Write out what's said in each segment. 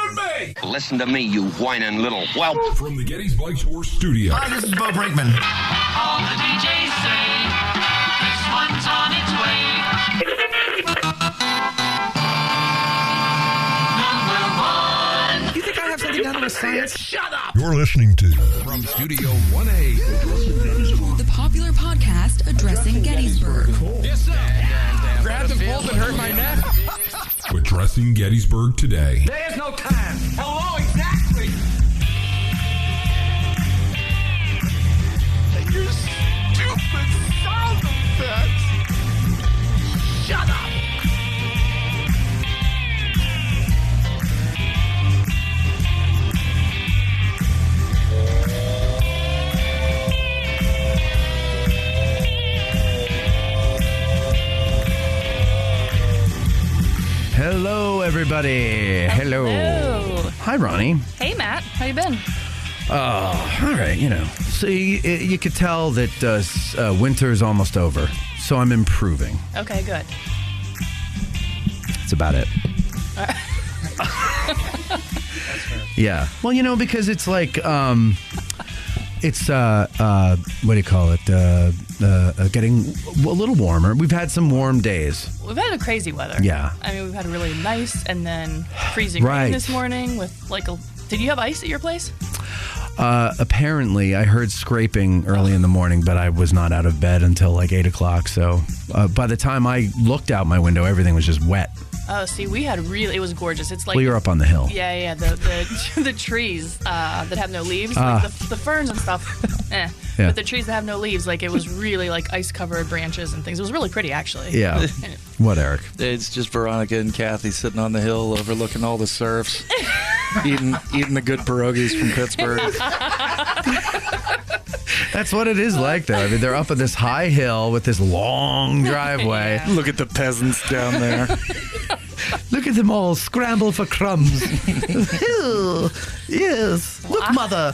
on me! Listen to me, you whining little whelp. From the Gettysburg Shores studio. Hi, this is Bo Brinkman. All the DJs say this one's on its way. Number 1. You think I have something done with science? Shut up! You're listening to From Studio 1A. The popular podcast addressing Gettysburg. Yes, sir. Grab the pulp and hurt my neck. Addressing Gettysburg today. There's no time. Hello, exactly! You stupid sound effects. Shut up! Hello, everybody. Hello. Hi, Ronnie. Hey, Matt. How you been? Oh, all right. You know, so you could tell that winter's almost over, so I'm improving. Okay, good. That's about it. Yeah. Well, you know, because it's like, it's what do you call it? Getting a little warmer. We've had some warm days. We've had a crazy weather. Yeah. I mean, we've had a really nice and then freezing rain this morning with like a... Did you have ice at your place? Apparently, I heard scraping early in the morning, but I was not out of bed until like 8 o'clock. So by the time I looked out my window, everything was just wet. Oh, see, we had it was gorgeous. It's like... Well, you're up on the hill. Yeah, the trees that have no leaves, like the ferns and stuff, Yeah. But the trees that have no leaves, like it was really like ice-covered branches and things. It was really pretty, actually. Yeah. What, Eric? It's just Veronica and Kathy sitting on the hill overlooking all the surfs, eating the good pierogies from Pittsburgh. That's what it is like, though. I mean, they're up on this high hill with this long driveway. Yeah. Look at the peasants down there. Look at them all scramble for crumbs. Yes. Look, Mother,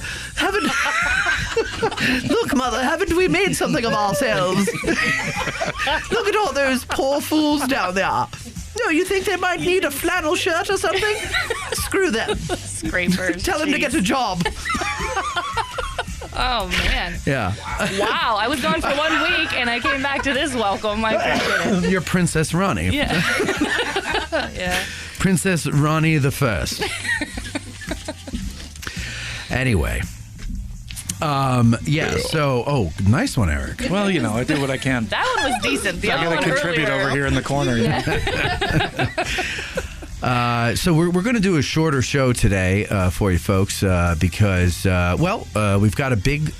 haven't we made something of ourselves? Look at all those poor fools down there. No, you think they might need a flannel shirt or something? Screw them. Scrapers. Tell them to get a job. Oh, man. Yeah. Wow. I was gone for 1 week, and I came back to this welcome. I appreciate it. You're Princess Ronnie. Yeah. Yeah. Princess Ronnie the First. Anyway. Yeah, so, nice one, Eric. Well, you know, I do what I can. That one was decent. The I other gotta one contribute earlier. over here in the corner. Yeah. So we're going to do a shorter show today for you folks because, we've got a big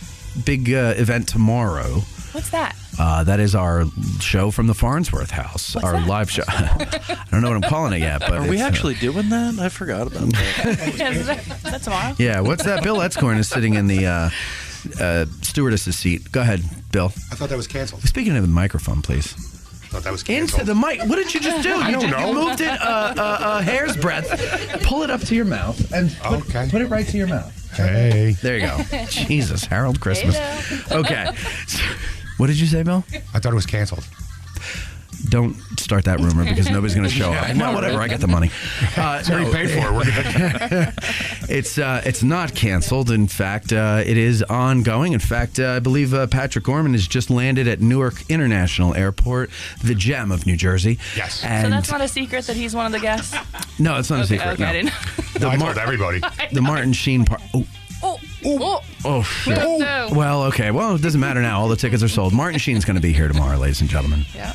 event tomorrow. What's that? That is our show from the Farnsworth House, What's our that? live show. I don't know what I'm calling it yet, but Are we actually doing that? I forgot about that. Is that tomorrow? Yeah, what's that? Bill Etzkorn is sitting in the stewardess's seat. Go ahead, Bill. I thought that was canceled. Speaking of the microphone, please. I thought that was canceled. Into the mic. What did you just do? I don't know. You moved it a hair's breadth. Pull it up to your mouth and put it right to your mouth. Hey. There you go. Jesus, Harold Christmas. Hey, Okay. What did you say, Bill? I thought it was canceled. Don't start that rumor because nobody's going to show up. No, whatever. I get the money. It's already paid for. We're good. It's not canceled. In fact, it is ongoing. In fact, I believe Patrick Gorman has just landed at Newark International Airport, the gem of New Jersey. Yes. And So that's not a secret that he's one of the guests? no, it's not a secret. Okay, No. I didn't know. I told everybody. The Martin Sheen part. Oh, shit. No. Well, okay. Well, it doesn't matter now. All the tickets are sold. Martin Sheen's going to be here tomorrow, ladies and gentlemen. Yeah.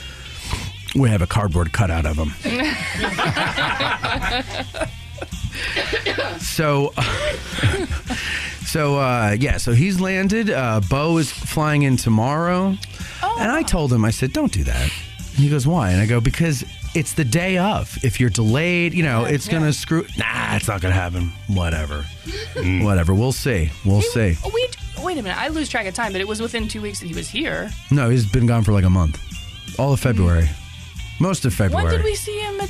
We have a cardboard cutout of him. So he's landed. Bo is flying in tomorrow. Oh. And I told him, I said, don't do that. And he goes, why? And I go, because it's the day of. If you're delayed, it's going to screw. Nah, it's not going to happen. Whatever. Whatever. We'll see. We'll see. Wait a minute. I lose track of time, but it was within 2 weeks that he was here. No, he's been gone for like a month. All of February. Most of February. When did we see him at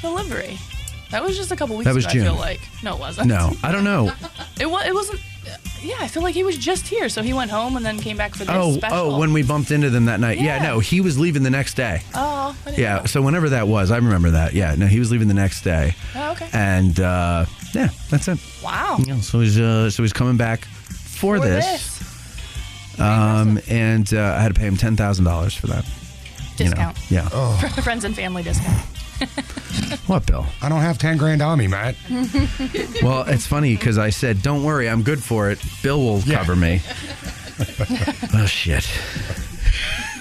the livery? That was just a couple weeks That was ago, June. I feel like. No, it wasn't. No, I don't know. It wasn't. Yeah, I feel like he was just here, so he went home and then came back for this special. Oh, when we bumped into them that night. Yeah, Yeah. no, he was leaving the next day. Oh, Oh, I didn't Yeah, know. so whenever that was, I remember that. Yeah, no, he was leaving the next day. Oh, okay. And yeah, that's it. Wow. Yeah, so he's coming back for this. And I had to pay him $10,000 for that. Discount. You know, yeah. Friends and family discount. What, Bill? I don't have 10 grand on me, Matt. Well, it's funny because I said, "Don't worry, I'm good for it. Bill will cover me." Oh shit!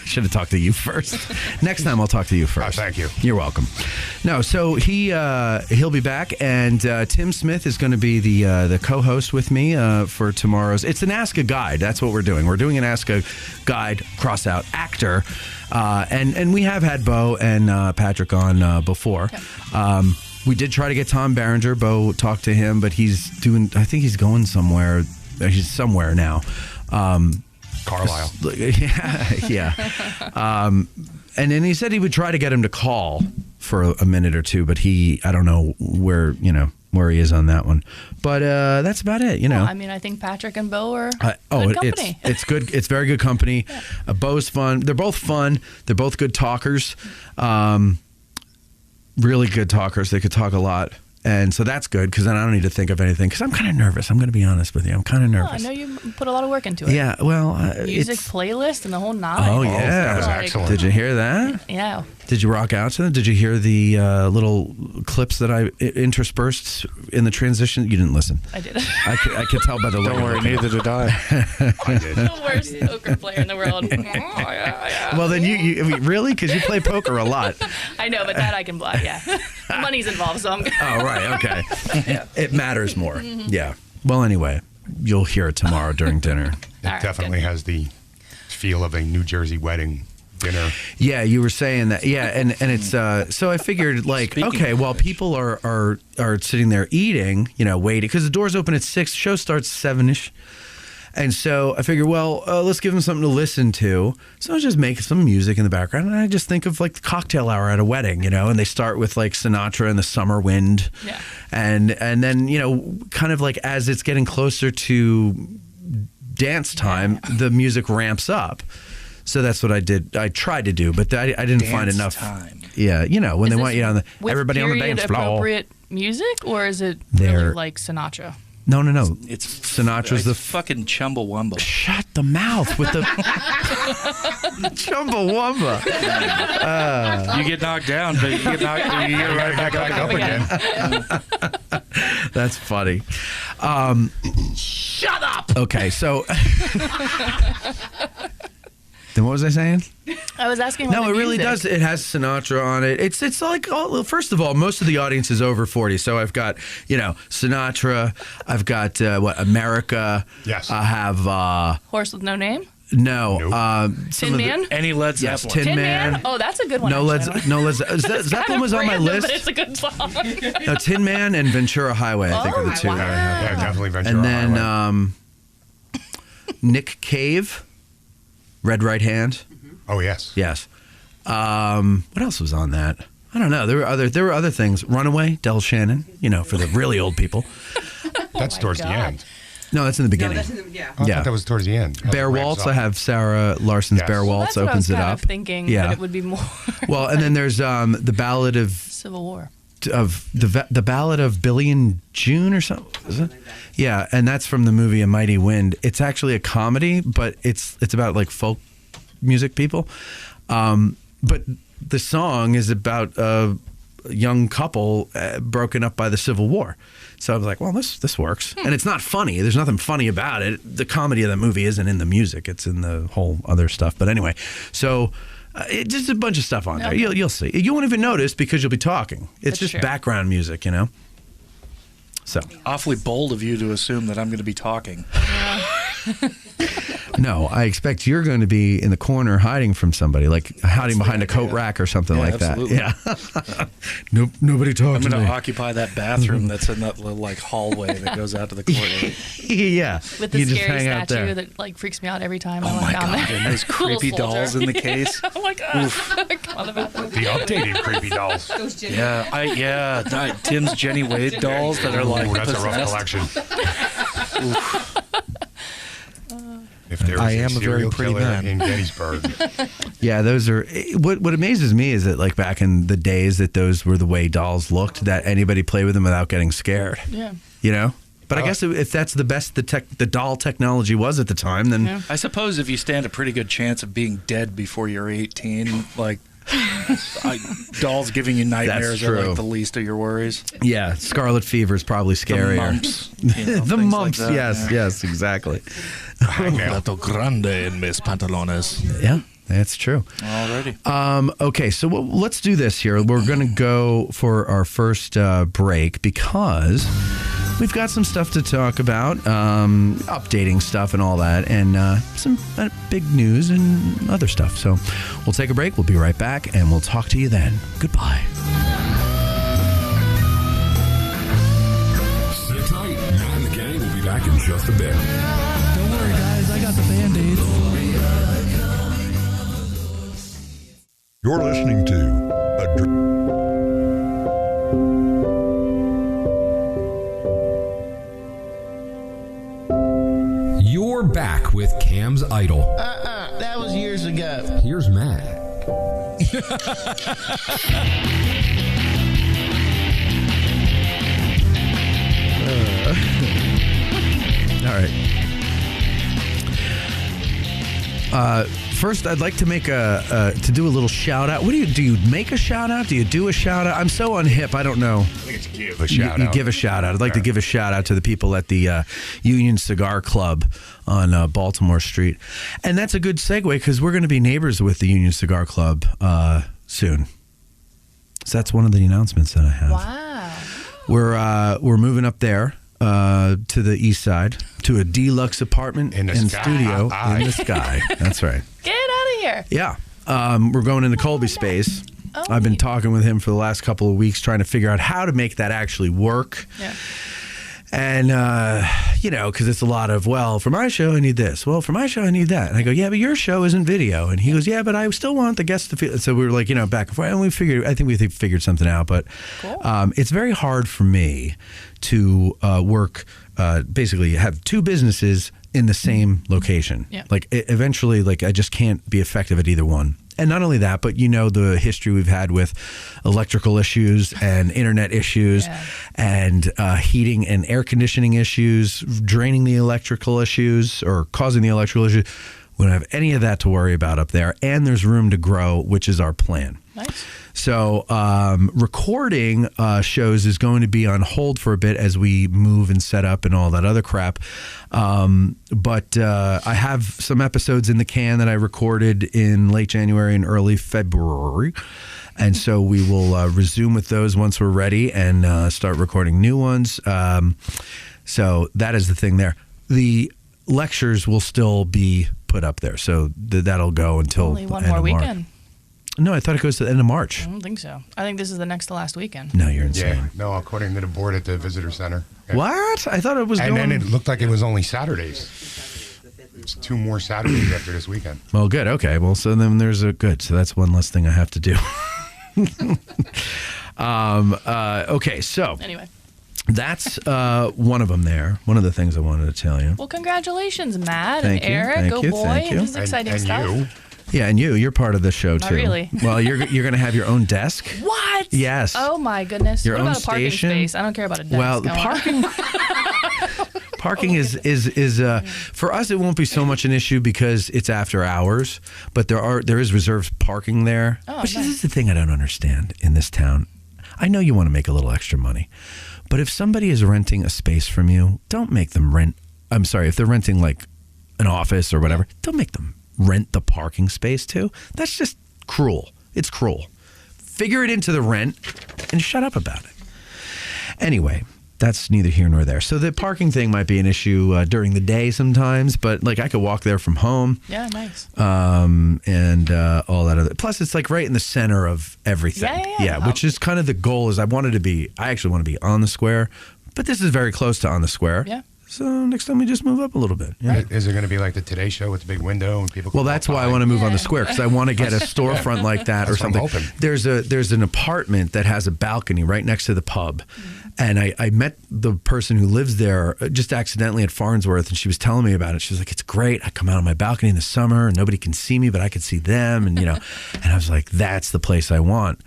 Should have talked to you first. Next time, I'll talk to you first. Oh, thank you. You're welcome. No, so he'll be back, and Tim Smith is going to be the co-host with me for tomorrow's. It's an Ask a Guide. That's what we're doing. We're doing an Ask a Guide cross out actor, and we have had Bo and Patrick on before. Yep. We did try to get Tom Berenger. Bo talked to him, but he's doing. I think he's going somewhere. He's somewhere now. Carlisle. Yeah. And then he said he would try to get him to call for a minute or two, but I don't know where he is on that one. But that's about it, Well, I mean, I think Patrick and Bo are good company. It's good. It's very good company. Yeah. Bo's fun. They're both fun. They're both good talkers. Really good talkers. They could talk a lot. And so that's good because then I don't need to think of anything because I'm kind of nervous. I'm going to be honest with you. I'm kind of nervous. I know you put a lot of work into it. Yeah, well, Music playlist and the whole nine. Oh, yeah. That was Like, excellent. Did you hear that? Yeah. Did you rock out to them? Did you hear the little clips that I interspersed in the transition? You didn't listen. I did. I could tell by the look. Don't worry, neither did I. The worst poker player in the world. Oh, yeah. Well, then I mean, really? Because you play poker a lot. I know, but that I can block, yeah. Money's involved, so I'm good. Oh, right. Okay. It matters more. Yeah. Well, anyway, you'll hear it tomorrow during dinner. It All right, definitely has the feel of a New Jersey wedding dinner. Yeah, you were saying that. Yeah, and it's so I figured like, Speaking okay, of while people are sitting there eating, waiting because the doors open at 6, show starts 7ish. And so I figured, well, let's give them something to listen to. So I just make some music in the background, and I just think of like the cocktail hour at a wedding, and they start with like Sinatra and the Summer Wind, Yeah. and then kind of like as it's getting closer to dance time, the music ramps up. So that's what I did. I tried to do, but I didn't find Dance enough time. Yeah, when Is they want you on the with everybody on the period dance floor. appropriate music, or is it They're- really like Sinatra? No. It's Sinatra's the fucking Chumbawamba. Shut the mouth with the Chumbawamba. You get knocked down, but you get right back up again. That's funny. Shut up! Okay, so then what was I saying? I was asking about No, the it really music. does. It has Sinatra on it. It's like, first of all, most of the audience is over 40. So I've got, Sinatra. I've got, America. Yes. I have, Horse with no name? no. Nope. Some Tin of the- Man? Any Led Yes, Zeppelin. Tin Man. Oh, that's a good one. No, actually. Zeppelin was on my Random, list. But it's a good song. No, Tin Man and Ventura Highway, I think, are the two. wow. Yeah, definitely Ventura And then Highway. Nick Cave, Red Right Hand. Oh, yes. Yes. What else was on that? I don't know. There were other things. Runaway, Del Shannon. For the really old people. That's towards the God. end. No, that's in the beginning. I Yeah. thought that was towards the end. Bear Waltz. I have Sarah Larson's Yes. Bear Well, Waltz That's what opens I it was kind up. of thinking Yeah. that it would be more Well, and then there's the Ballad of Civil War. the Ballad of Billy and June or something. Is it? Yeah, and that's from the movie A Mighty Wind. It's actually a comedy, but it's about like folk music people. But the song is about a young couple broken up by the Civil War. So I was like, well, this works. And it's not funny. There's nothing funny about it. The comedy of the movie isn't in the music. It's in the whole other stuff. But anyway, so it's just a bunch of stuff on there. Okay. You'll see. You won't even notice because you'll be talking. It's That's just true. background music, So. Awfully bold of you to assume that I'm going to be talking. No, I expect you're going to be in the corner hiding from somebody, like hiding behind a coat rack or something like absolutely. that. Yeah. Nobody talks I'm to going me. to occupy that bathroom that's in that little hallway that goes out to the courtyard. Yeah. With the you just scary hang out statue there. that freaks me out every time I Oh walk my down God, there. and those Little creepy soldier. dolls in the case. Oh my God. The updated creepy dolls. Tim's Jenny Wade dolls that are like Ooh, that's a rough possessed. collection. If there was I am a very serial pretty killer man. in Gettysburg. Yeah, those are what amazes me is that like back in the days that those were the way dolls looked, that anybody played with them without getting scared. Yeah. You know? But I guess if that's the best the doll technology was at the time, then I suppose if you stand a pretty good chance of being dead before you're 18, like dolls giving you nightmares are true. like the least of your worries. yeah, scarlet fever is probably scarier. The mumps. You know, The things mumps, like that, yes, yeah. yes, exactly. Gato grande en mis pantalones. Yeah, that's true. Alrighty. Okay, so let's do this here. We're going to go for our first break because we've got some stuff to talk about, updating stuff and all that, and some big news and other stuff. So we'll take a break. We'll be right back, and we'll talk to you then. Goodbye. Sit tight. Matt and the gang will be back in just a bit. Don't worry, guys. I got the Band-Aids. You're listening to You're back with Cam's Idol. That was years ago. Here's Matt. All right. First, I'd like to make to do a little shout out. What do? You make a shout out? Do you do a shout out? I'm so unhip. I don't know. I think it's give a shout You out. give a shout out. I'd like to give a shout out to the people at the Union Cigar Club on Baltimore Street, and that's a good segue because we're going to be neighbors with the Union Cigar Club soon. So that's one of the announcements that I have. Wow. We're moving up there to the east side to a deluxe apartment In the and sky. studio Aye. in the sky. That's right. Get out of here. Yeah. We're going into Colby space. Oh, I've been neat. talking with him for the last couple of weeks trying to figure out how to make that actually work. Yeah. And, because it's a lot of, well, for my show, I need this. Well, for my show, I need that. And I go, yeah, but your show isn't video. And he goes, yeah, but I still want the guests to feel. So we were like, back and forth. And I think we figured something out. But Cool. it's very hard for me to work, basically have two businesses in the same location. Yeah. Like, eventually, I just can't be effective at either one. And not only that, but the history we've had with electrical issues and internet issues and heating and air conditioning issues, draining the electrical issues or causing the electrical issues. We don't have any of that to worry about up there. And there's room to grow, which is our plan. Nice. So recording shows is going to be on hold for a bit as we move and set up and all that other crap. But I have some episodes in the can that I recorded in late January and early February. And so we will resume with those once we're ready and start recording new ones. So that is the thing there. The lectures will still be put up there. So that'll go until Only one the end more of March. weekend. No, I thought it goes to the end of March. I don't think so. I think this is the next to last weekend. No, you're insane. Yeah, no, according to the board at the visitor center. Yeah. What? I thought it was And going... then it looked like it was only Saturdays. It's 2 more Saturdays after this weekend. Well, good. Okay. Well, so then there's a good. So that's one less thing I have to do. Okay. So Anyway. that's one of them there. One of the things I wanted to tell you. Well, congratulations, Matt Thank and you, Eric. thank Go you, boy. thank you. This is exciting and stuff. you. Yeah, and you're part of the show Not too. really. Well, you're going to have your own desk. What? Yes. Oh my goodness. Your what own about a parking station? space? I don't care about a desk. Well, the Go on. parking is for us. It won't be so much an issue because it's after hours, but there is reserved parking there. Oh, Which nice. is the thing I don't understand in this town. I know you want to make a little extra money, but if somebody is renting a space from you, don't make them rent. I'm sorry, if they're renting like an office or whatever, don't make them rent the parking space too. That's just cruel. It's cruel. Figure it into the rent and shut up about it. Anyway, that's neither here nor there. So the parking thing might be an issue during the day sometimes, but I could walk there from home. Yeah, nice. And all that other. Plus, it's right in the center of everything. Yeah. Which is kind of the goal. Is I actually want to be on the square, but this is very close to on the square. Yeah. So next time we just move up a little bit. Yeah. Is it going to be like the Today Show with the big window and people? Well, that's why I want to move on the square, because I want to get a storefront like that or something. There's an apartment that has a balcony right next to the pub, and I met the person who lives there just accidentally at Farnsworth, and she was telling me about it. She was like, "It's great. I come out on my balcony in the summer, and nobody can see me, but I can see them." And and I was like, "That's the place I want."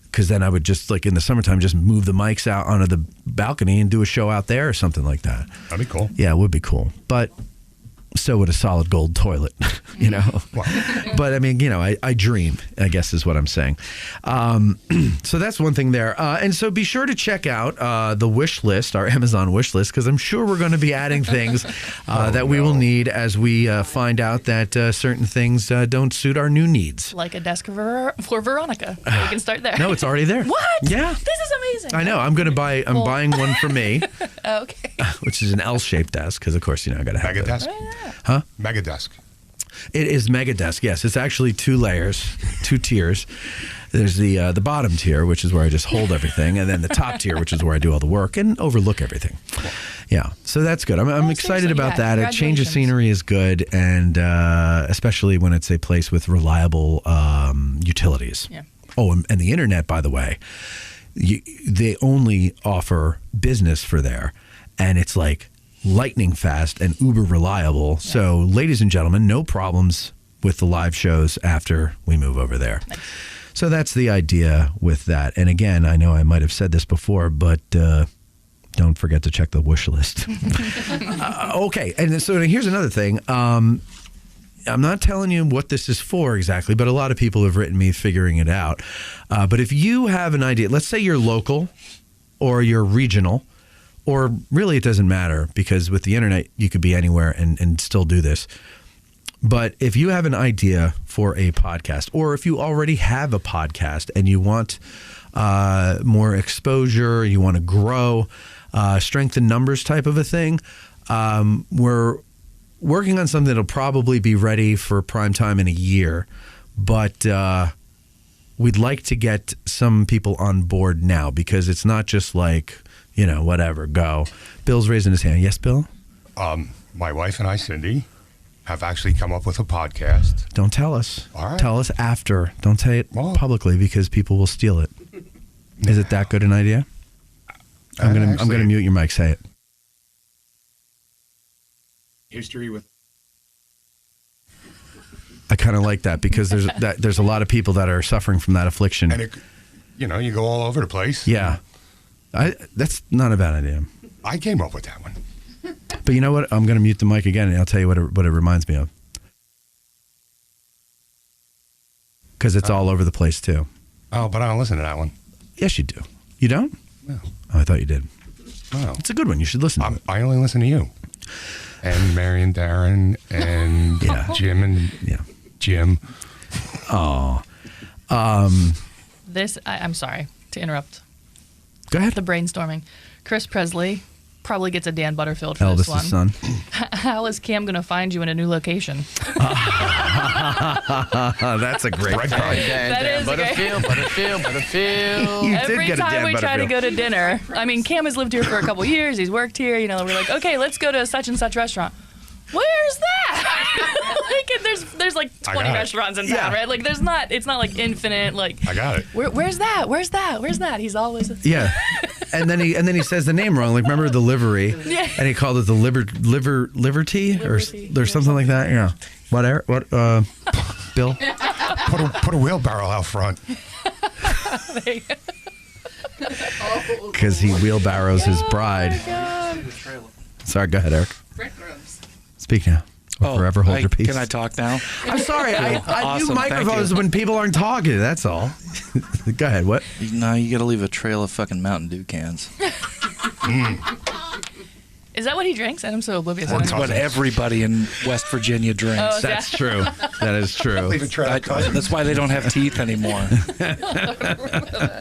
Because then I would just, like in the summertime, just move the mics out onto the balcony and do a show out there or something like that. That'd be cool. Yeah, it would be cool. But so would a solid gold toilet, But I mean, I dream, I guess is what I'm saying. So that's one thing there. And so be sure to check out the wish list, our Amazon wish list, because I'm sure we're going to be adding things that we will need as we find out that certain things don't suit our new needs. Like a desk for Veronica. So we can start there. No, it's already there. What? Yeah. This is amazing. I know. I'm buying one for me. Okay. Which is an L-shaped desk, because of course, I got to have Mega desk. Huh? Mega desk. It is mega desk. Yes, it's actually 2 layers, 2 tiers. There's the bottom tier, which is where I just hold everything, and then the top tier, which is where I do all the work and overlook everything. Yeah, so that's good. I'm excited about that. A change of scenery is good, and especially when it's a place with reliable utilities. Yeah. Oh, and the internet, by the way, they only offer business for there, and it's like lightning fast and uber reliable. Yeah. So, ladies and gentlemen, no problems with the live shows after we move over there. Nice. So that's the idea with that. And again, I know I might have said this before, but don't forget to check the wish list. Okay, and so here's another thing. I'm not telling you what this is for exactly, but a lot of people have written me figuring it out. But if you have an idea, let's say you're local or you're regional, or really it doesn't matter, because with the internet you could be anywhere and still do this. But if you have an idea for a podcast, or if you already have a podcast and you want more exposure, you want to grow, strength in numbers type of a thing, we're working on something that'll probably be ready for prime time in a year. But we'd like to get some people on board now, because it's not just like, whatever, go. Bill's raising his hand. Yes, Bill? My wife and I, Cindy, have actually come up with a podcast. Don't tell us. All right. Tell us after. Don't say it publicly, because people will steal it. Is it that good an idea? I'm gonna mute your mic. Say it. History with. I kind of like that, because there's a lot of people that are suffering from that affliction. And you go all over the place. Yeah. That's not a bad idea. I came up with that one. But you know what? I'm going to mute the mic again, and I'll tell you what it reminds me of. Because it's all over the place, too. Oh, but I don't listen to that one. Yes, you do. You don't? No. Oh, I thought you did. Oh. It's a good one. You should listen to it. I only listen to you. And Mary and Darren and Jim and Jim. Oh. I'm sorry to interrupt. Go ahead. The brainstorming. Chris Presley probably gets a Dan Butterfield for this one. Elvis' son. How is Cam going to find you in a new location? That's a great point. That is Butterfield. Every time we try to go to dinner, Cam has lived here for a couple years. He's worked here. We're like, okay, let's go to such and such restaurant. Where's that? There's like 20 restaurants in town, right? Like it's not like infinite. Like I got it. Where's that? He's always and then he says the name wrong. Like remember the livery? Yeah. And he called it the Liberty or something like that. Yeah. What? Bill? Put a wheelbarrow out front. Because he wheelbarrows his bride. Sorry, go ahead, Eric. Speak now. Or forever hold your peace. Can I talk now? I'm sorry. I do microphones when people aren't talking. That's all. Go ahead. What? No, you got to leave a trail of fucking Mountain Dew cans. Is that what he drinks? I'm so oblivious. That's what everybody in West Virginia drinks. Oh, that's true. That is true. That's why they don't have teeth anymore.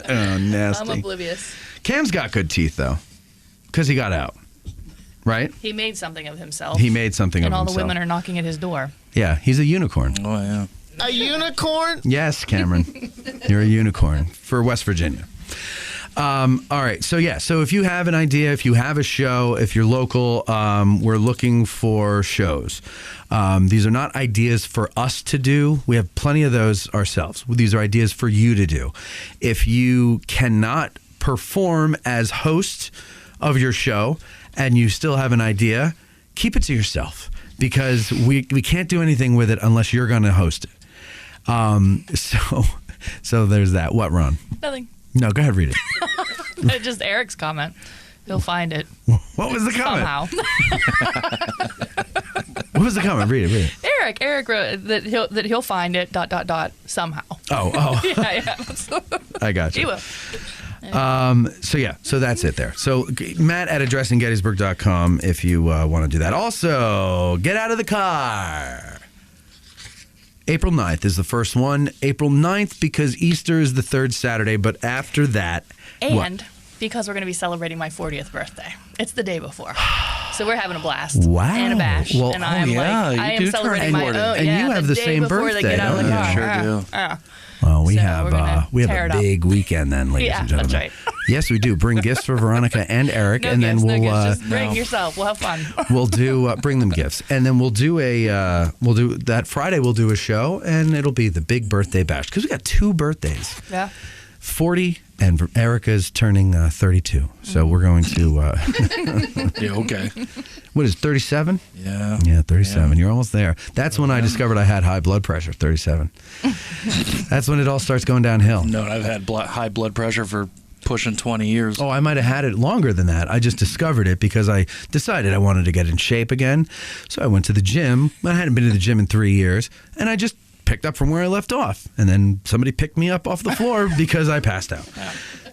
Oh, nasty. I'm oblivious. Cam's got good teeth, though, because he got out. Right? He made something of himself. And all the women are knocking at his door. Yeah, he's a unicorn. Oh, yeah. A unicorn? Yes, Cameron. You're a unicorn for West Virginia. All right. So if you have an idea, if you have a show, if you're local, we're looking for shows. These are not ideas for us to do. We have plenty of those ourselves. These are ideas for you to do. If you cannot perform as host of your show and you still have an idea, keep it to yourself, because we can't do anything with it unless you're going to host it. So there's that. What, Ron? Nothing. No, go ahead, read it. Just Eric's comment. He'll find it. What was the comment? Somehow. What was the comment? Read it. Eric wrote that he'll find it. ... somehow. Oh. yeah. I got you. He will. So that's it there. So Matt at addressinggettysburg.com if you want to do that. Also, get out of the car. April 9th is the first one. April 9th because Easter is the third Saturday, but after that... And because we're going to be celebrating my 40th birthday. It's the day before. So we're having a blast. Wow. And a bash. Well, and I am celebrating my own. And you have the same birthday, they get out of the car. Sure do. Well, we So have a big weekend then, ladies and gentlemen. That's right. Yes, we do. Bring gifts for Veronica and Eric, No and gifts, then we'll just bring yourself. We'll have fun. we'll do bring them gifts, and then we'll do that Friday. We'll do a show, and it'll be the big birthday bash because we got 2 birthdays. Yeah. 40 and Erica's turning 32. So we're going to Yeah, okay. What is 37? Yeah. Yeah, 37. Yeah. You're almost there. That's when I discovered I had high blood pressure, 37. That's when it all starts going downhill. No, I've had high blood pressure for pushing 20 years. Oh, I might have had it longer than that. I just discovered it because I decided I wanted to get in shape again. So I went to the gym. I hadn't been to the gym in 3 years, and I just picked up from where I left off, and then somebody picked me up off the floor because I passed out.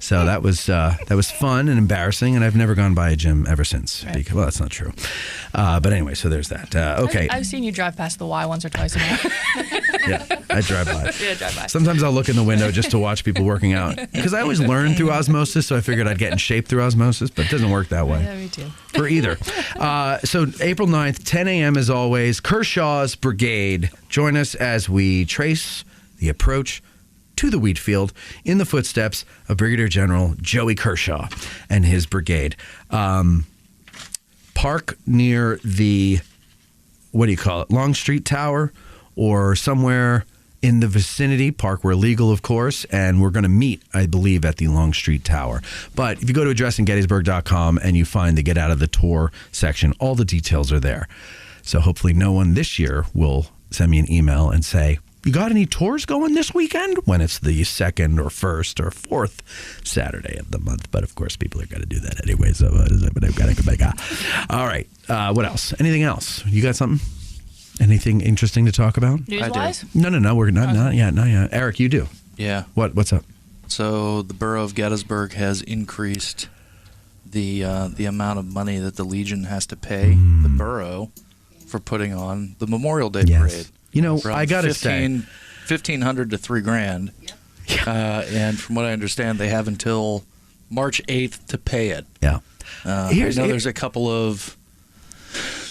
So that was fun and embarrassing, and I've never gone by a gym ever since. Right. Because, well, that's not true. But anyway, so there's that. Okay. I've seen you drive past the Y once or twice a month. Yeah, I drive by. Yeah, drive by. Sometimes I'll look in the window just to watch people working out because I always learn through osmosis, so I figured I'd get in shape through osmosis, but it doesn't work that way. Yeah, me too. For either. So April 9th, 10 a.m. as always, Kershaw's Brigade. Join us as we trace the approach to the wheat field in the footsteps of Brigadier General Joey Kershaw and his brigade. Park near the, what do you call it, Long Street Tower or somewhere in the vicinity. Park where legal, of course, and we're going to meet, I believe, at the Long Street Tower. But if you go to addressinggettysburg.com and you find the Get Out of the Tour section, all the details are there. So hopefully no one this year will send me an email and say, you got any tours going this weekend? When it's the 2nd or 1st or 4th Saturday of the month. But of course, people are going to do that anyway. So, all right. What else? Anything else? You got something? Anything interesting to talk about? News-wise? No. We're not yet. Eric, you do. Yeah. What's up? So the borough of Gettysburg has increased the amount of money that the Legion has to pay the borough for putting on the Memorial Day parade. You know, From I got to say, $1,500 to $3,000. And from what I understand, they have until March 8th to pay it. Yeah. There's a couple of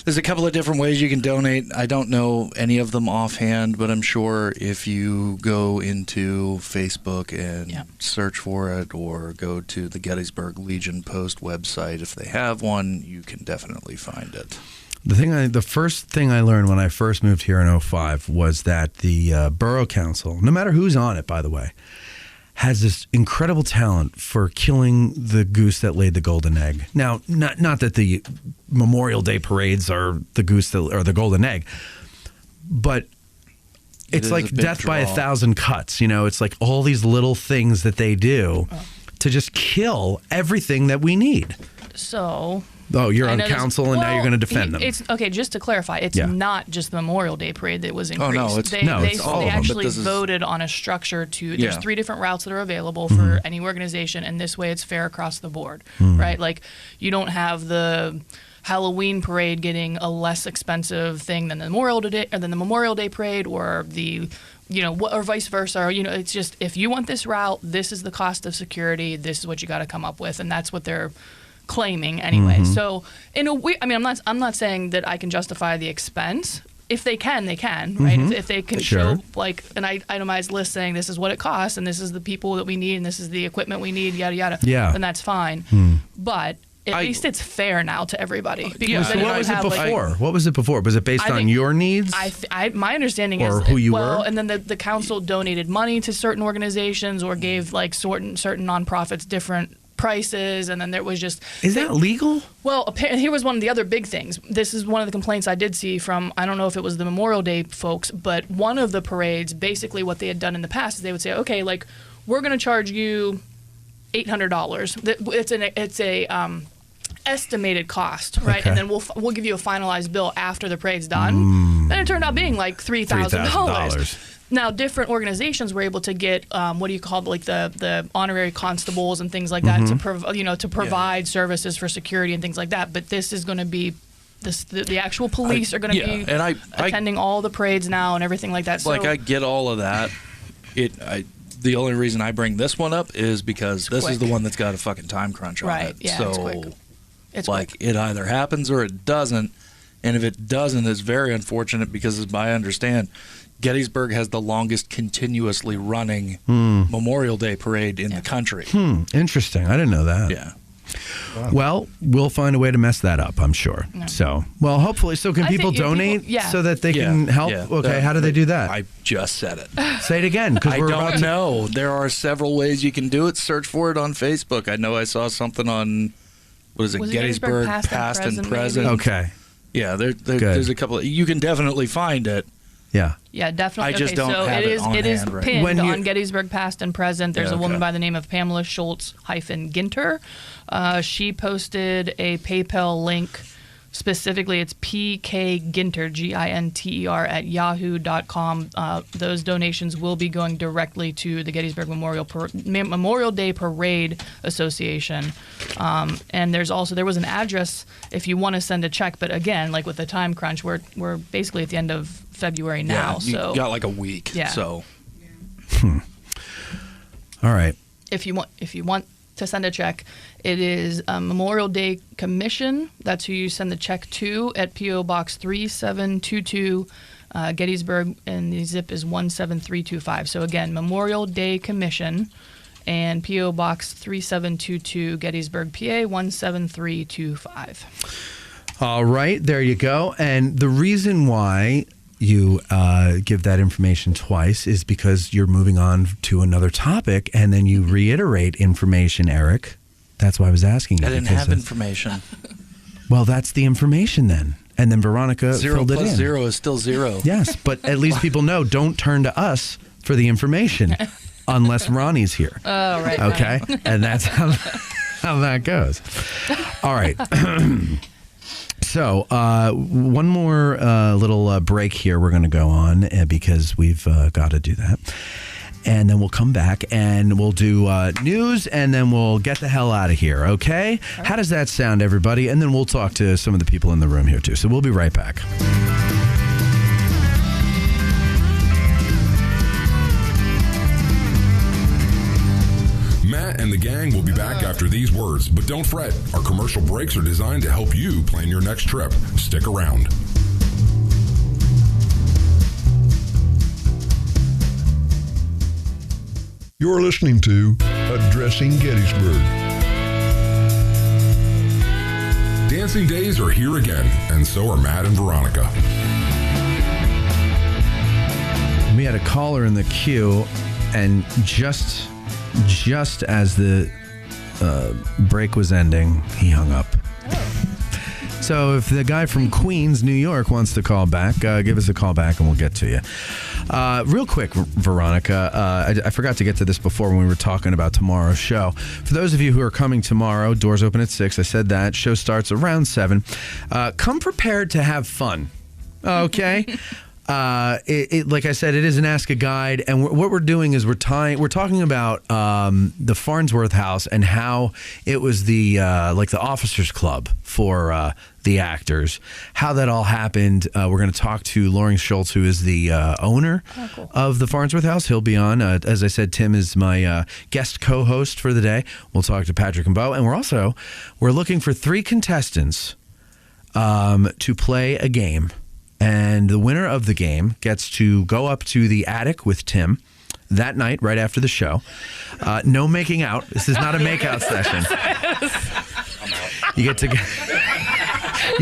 different ways you can donate. I don't know any of them offhand, but I'm sure if you go into Facebook and search for it, or go to the Gettysburg Legion Post website, if they have one, you can definitely find it. The first thing I learned when I first moved here in 2005 was that the Borough Council, no matter who's on it, by the way, has this incredible talent for killing the goose that laid the golden egg. Now, not that the Memorial Day parades are the goose that, or the golden egg, but it's like death by 1,000 cuts. You know, it's like all these little things that they do to just kill everything that we need. So... Oh, you're on council, and now you're going to defend them. It's okay. Just to clarify, it's not just the Memorial Day parade that was increased. Oh no, it's they all of them. actually voted on a structure to. There's 3 different routes that are available for any organization, and this way it's fair across the board, right? Like you don't have the Halloween parade getting a less expensive thing than the Memorial Day parade, or the. Or vice versa. Or, it's just if you want this route, this is the cost of security. This is what you got to come up with, and that's what they're claiming anyway. So in a way, I'm not saying that I can justify the expense. if they can, they can, right? If they can Sure. show like an itemized list saying this is what it costs and this is the people that we need and this is the equipment we need, yada yada. Yeah. Then that's fine. But at least it's fair now to everybody. Because So then you what don't was it have, like- before? What was it before? Was it based I on think- your needs? my understanding Or is who you well, were? and then the council donated money to certain organizations or gave like certain nonprofits different prices, and then there was just Is that legal? well, apparently, here was one of the other big things. This is one of the complaints I did see from, I don't know if it was the Memorial Day folks, but one of the parades, basically what they had done in the past is they would say, okay, like, we're going to charge you $800. It's a estimated cost, right? Okay. And then we'll give you a finalized bill after the parade's done. Then it turned out being like $3,000. Now, different organizations were able to get like the honorary constables and things like that to provide services for security and things like that. But this is going to be the actual police are going to be and I attending all the parades now and everything like that. So, I get all of that. The only reason I bring this one up is because this is the one that's got a fucking time crunch on Right, it. yeah, So it's quick. It's quick. it either happens or it doesn't. And if it doesn't, it's very unfortunate because, as I understand, Gettysburg has the longest continuously running Memorial Day parade in the country. Interesting. I didn't know that. Yeah. Well, we'll find a way to mess that up, I'm sure. So, well, hopefully. So can I people think people- donate yeah. so that they can help? Yeah. Okay, how do they do that? I just said it. Say it again, because I we're about don't to... know. There are several ways you can do it. Search for it on Facebook. I know I saw something on, Was it Gettysburg Past and and Present, Present. maybe? Okay. Yeah, there's a couple. You can definitely find it. Yeah. Yeah, definitely. I just okay, don't so have it it is on it is hand right pinned When you- on Gettysburg Past and Present. There's Yeah, a woman okay. by the name of Pamela Schultz-Ginter. She posted a PayPal link. Specifically, it's PK Ginter, Ginter, at yahoo.com. Those donations will be going directly to the Gettysburg Memorial Day Parade Association. And there was an address if you want to send a check. But again, like with the time crunch, we're basically at the end of February now. Yeah, you So got like a week. Yeah. So All right. if you want to send a check, it is Memorial Day Commission. That's who you send the check to at P.O. Box 3722, Gettysburg, and the zip is 17325. So again, Memorial Day Commission and P.O. Box 3722, Gettysburg, PA 17325. All right, there you go. And the reason why you give that information twice is because you're moving on to another topic, and then you reiterate information, Eric. That's why I was asking you. I didn't because have information. Well, that's the information then. And then Veronica 0 filled it plus in. 0 is still 0. Yes, but at least people know, don't turn to us for the information unless Ronnie's here. Oh, right. Okay? And that's how that goes. All right. So, one more little break here we're going to go on because we've got to do that. And then we'll come back and we'll do news and then we'll get the hell out of here, okay? How does that sound, everybody? And then we'll talk to some of the people in the room here, too. So we'll be right back. Matt and the gang will be back after these words, but don't fret. Our commercial breaks are designed to help you plan your next trip. Stick around. You're listening to Addressing Gettysburg. Dancing days are here again, and so are Matt and Veronica. We had a caller in the queue, and just as the break was ending, he hung up. So if the guy from Queens, New York, wants to call back, give us a call back and we'll get to you. Real quick, Veronica, I forgot to get to this before when we were talking about tomorrow's show. For those of you who are coming tomorrow, doors open at 6. I said that. Show starts around 7. Come prepared to have fun, okay? Like I said, it is an Ask a Guide, and what we're doing is we're talking about the Farnsworth House and how it was the Officers Club for the actors, how that all happened. We're going to talk to Loring Schultz, who is the owner of the Farnsworth House. He'll be on. As I said, Tim is my guest co-host for the day. We'll talk to Patrick and Bo, and we're looking for 3 contestants to play a game. And the winner of the game gets to go up to the attic with Tim that night, right after the show. No making out. This is not a makeout session. You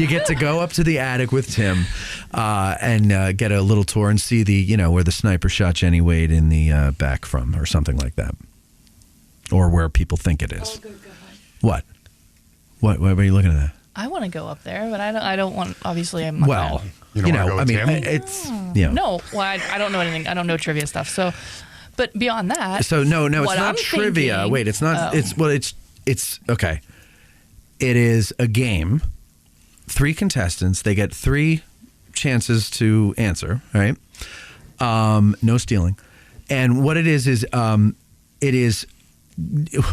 get to go up to the attic with Tim and get a little tour and see where the sniper shot Jenny Wade in the back from, or something like that, or where people think it is. What? What are you looking at? That? I want to go up there, but I don't want. Obviously, I'm. Well, it's No, well, I don't know anything. I don't know trivia stuff. So, but beyond that. So no, it's not trivia. Thinking, Wait, it's not. It's okay. It is a game. 3 contestants. They get 3 chances to answer. Right. No stealing. And what it is it is.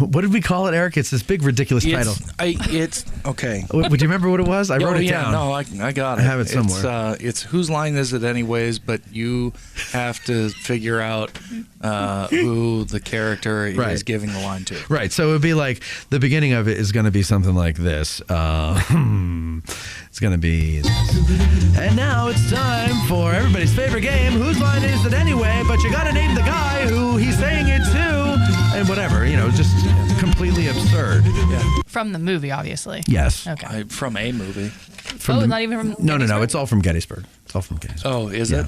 What did we call it, Eric? It's this big, ridiculous title. It's okay. Would you remember what it was? I wrote it down. No, I got it. I have it somewhere. It's whose line is it anyways, but you have to figure out who the character is giving the line to. Right. So it would be like, the beginning of it is going to be something like this. It's going to be this. And now it's time for everybody's favorite game, whose line is it anyway? But you got to name the guy who he's saying it to, and whatever. Just completely absurd. Yeah. From the movie, obviously. Yes. Okay. From a movie. Not even from No. It's all from Gettysburg. Oh, is it?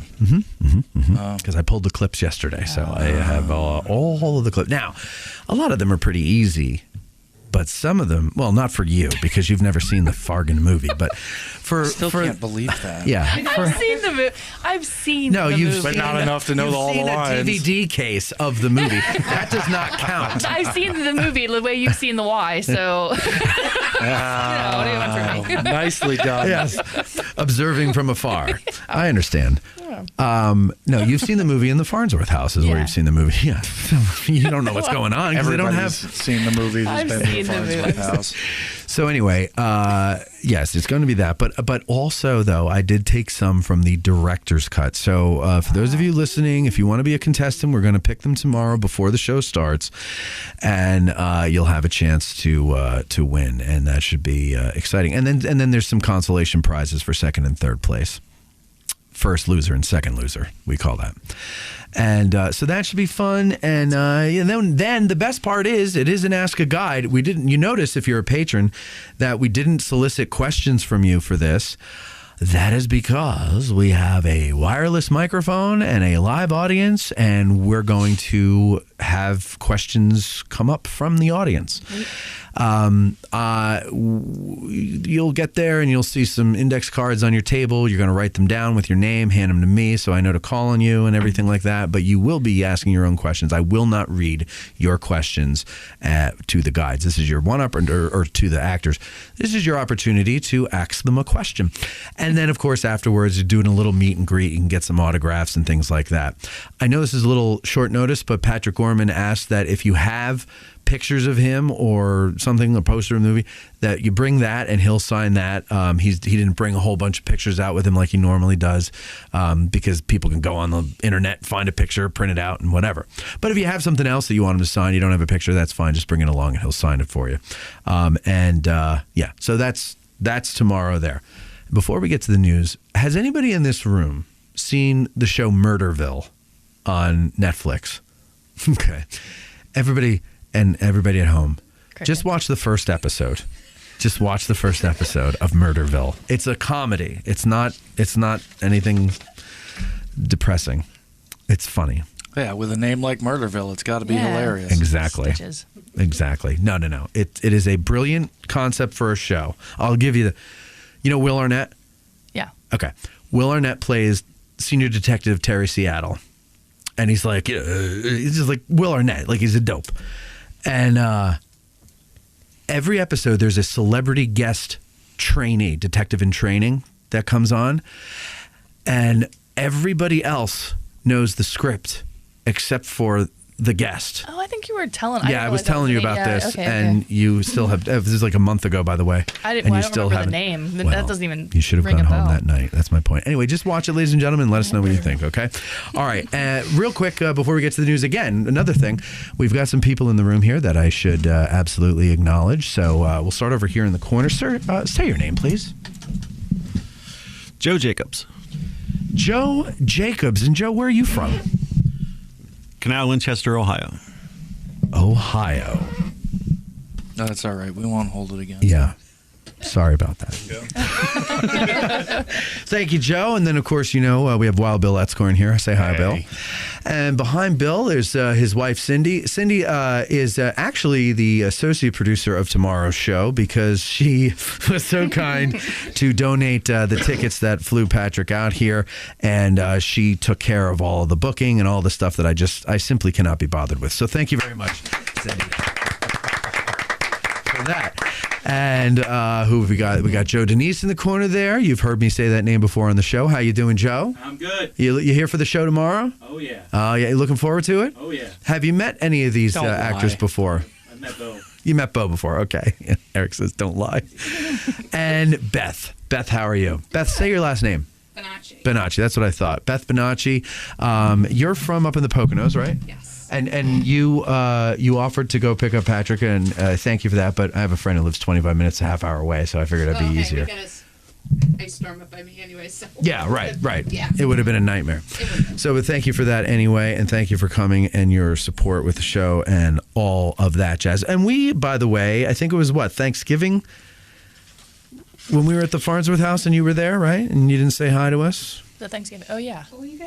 Because I pulled the clips yesterday, so I have all of the clips. Now, a lot of them are pretty easy, but some of them, well, not for you because you've never seen the Fargan movie, but I still can't believe that. Yeah. I've seen the movie. I've seen the movie. But not enough to know all the lines. You've seen a DVD case of the movie. That does not count. I've seen the movie the way you've seen the Y, so what do you want from me? Nicely done. Yes. Observing from afar. I understand. No, you've seen the movie in the Farnsworth house is where you've seen the movie. Yeah. You don't know what's going on because they don't have seen the movie. I've seen the movie. House. So anyway, yes, it's going to be that. But also, though, I did take some from the director's cut. So for those of you listening, if you want to be a contestant, we're going to pick them tomorrow before the show starts, and you'll have a chance to win, and that should be exciting. And then there's some consolation prizes for second and third place. First loser and second loser, we call that. And so that should be fun. And then the best part is it is an Ask a Guide. You notice if you're a patron that we didn't solicit questions from you for this. That is because we have a wireless microphone and a live audience, and we're going to have questions come up from the audience. You'll get there and you'll see some index cards on your table. You're going to write them down with your name, hand them to me so I know to call on you and everything like that. But you will be asking your own questions. I will not read your questions to the guides. This is your one-up or to the actors. This is your opportunity to ask them a question. And then, of course, afterwards, you're doing a little meet and greet. You can get some autographs and things like that. I know this is a little short notice, but Patrick Gorman asked that if you have pictures of him or something, a poster of the movie, that you bring that and he'll sign that. He didn't bring a whole bunch of pictures out with him like he normally does because people can go on the internet, find a picture, print it out and whatever. But if you have something else that you want him to sign, you don't have a picture, that's fine. Just bring it along and he'll sign it for you. So that's tomorrow there. Before we get to the news, has anybody in this room seen the show Murderville on Netflix? Okay. Everybody at home, just watch the first episode. Just watch the first episode of Murderville. It's a comedy. It's not anything depressing. It's funny. Yeah, with a name like Murderville, it's got to be hilarious. Exactly. Stitches. Exactly. No. It is a brilliant concept for a show. I'll give you Will Arnett? Yeah. Okay. Will Arnett plays Senior Detective Terry Seattle. And he's like, he's just like Will Arnett, like he's a dope. And every episode, there's a celebrity guest trainee, detective in training, that comes on. And everybody else knows the script except for the guest. Oh, I think you were telling. Yeah, I was telling you about this, and you still have. This is like a month ago, by the way. I don't remember the name. That doesn't even. You should have ring gone a home bell. that night. That's my point. Anyway, just watch it, ladies and gentlemen. Let us know what you think. Okay. All right. Real quick before we get to the news, again, another thing. We've got some people in the room here that I should absolutely acknowledge. So we'll start over here in the corner, sir. Say your name, please. Joe Jacobs. Joe Jacobs. And Joe, where are you from? Canal, Winchester, Ohio. Ohio. No, that's all right. We won't hold it again. Yeah. Sorry about that. Thank you, Joe. And then, of course, we have Wild Bill Etzkorn here. Say hi, Bill. And behind Bill, there's his wife, Cindy. Cindy is actually the associate producer of tomorrow's show because she was so kind to donate the tickets that flew Patrick out here. And she took care of all of the booking and all the stuff that I simply cannot be bothered with. So thank you very much, Cindy, for that. And who have we got? We got Joe Denise in the corner there. You've heard me say that name before on the show. How you doing, Joe? I'm good. You here for the show tomorrow? Oh, yeah. Oh, yeah. You looking forward to it? Oh, yeah. Have you met any of these actors before? I've met Bo. You met Bo before. Okay. Eric says, don't lie. And Beth. Beth, how are you? Beth, say your last name. Bonacci. That's what I thought. Beth Bonacci. You're from up in the Poconos, right? Yes. And you offered to go pick up Patrick, and thank you for that. But I have a friend who lives 25 minutes, a half hour away, so I figured it'd be easier. Ice storm up by me anyway. So. Yeah, right. Yeah. It would have been a nightmare. So, but thank you for that anyway, and thank you for coming and your support with the show and all of that jazz. And we, by the way, I think it was Thanksgiving when we were at the Farnsworth house, and you were there, right? And you didn't say hi to us. The Thanksgiving. Oh yeah.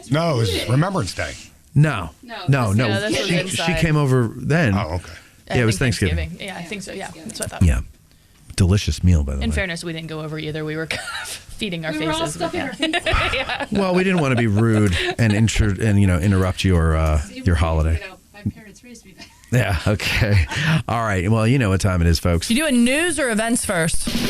No, it was Remembrance Day. No. this was She inside. came over then. Oh, okay. I Yeah, it was think Thanksgiving. Yeah, I think so. Yeah, that's what I thought. Yeah. Delicious meal, by the In way. fairness, we didn't go over either. We were kind of feeding our We were all faces. stuffing our faces. Yeah. Well, we didn't want to be rude and interrupt your holiday. My parents raised me back. Yeah. Okay. All right. Well, you know what time it is, folks. You doing news or events first? She's